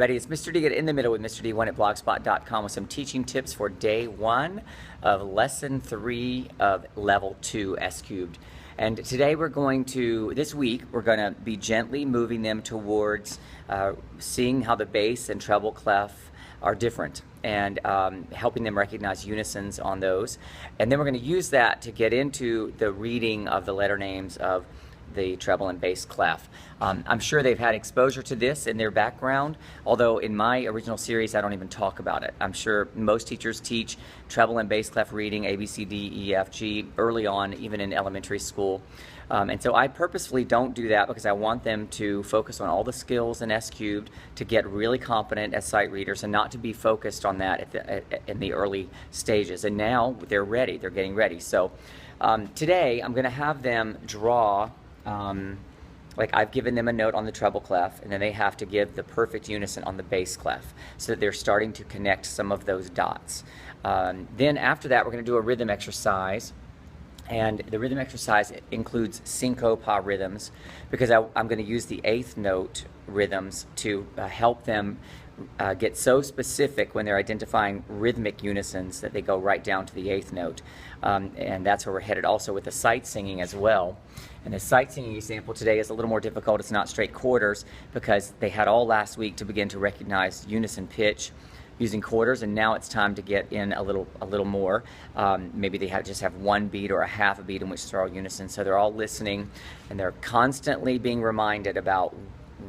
Ready? It's Mr. D. Get in the middle with Mr. D1 at blogspot.com with some teaching tips for day 1 of lesson 3 of level 2 S cubed. And today this week, we're going to be gently moving them towards seeing how the bass and treble clef are different and helping them recognize unisons on those. And then we're going to use that to get into the reading of the letter names of the treble and bass clef. I'm sure they've had exposure to this in their background, although in my original series I don't even talk about it. I'm sure most teachers teach treble and bass clef reading, A, B, C, D, E, F, G, early on, even in elementary school. And so I purposefully don't do that because I want them to focus on all the skills in S cubed to get really competent as sight readers and not to be focused on that in the early stages. And now they're ready, they're getting ready. So today I'm going to have them draw like I've given them a note on the treble clef, and then they have to give the perfect unison on the bass clef so that they're starting to connect some of those dots. Then after that, we're going to do a rhythm exercise, and the rhythm exercise includes syncopa rhythms because I'm going to use the 8th note rhythms to help them get so specific when they're identifying rhythmic unisons that they go right down to the 8th note. And that's where we're headed also with the sight singing as well. And the sight singing example today is a little more difficult. It's not straight quarters because they had all last week to begin to recognize unison pitch using quarters, and now it's time to get in a little more. Maybe they just have one beat or a half a beat in which they're all unison. So they're all listening and they're constantly being reminded about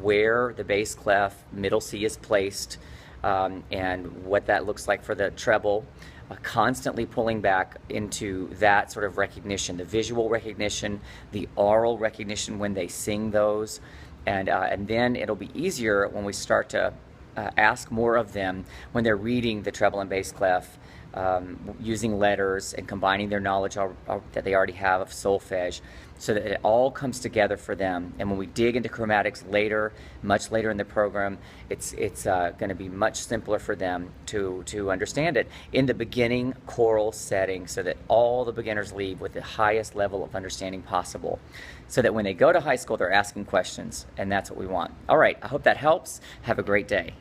where the bass clef middle C is placed and what that looks like for the treble. Constantly pulling back into that sort of recognition, the visual recognition, the oral recognition when they sing those, and then it'll be easier when we start to ask more of them when they're reading the treble and bass clef, using letters and combining their knowledge that they already have of solfege, so that it all comes together for them. And when we dig into chromatics later, much later in the program, it's going to be much simpler for them to understand it in the beginning choral setting, so that all the beginners leave with the highest level of understanding possible, so that when they go to high school, they're asking questions, and that's what we want. All right, I hope that helps. Have a great day.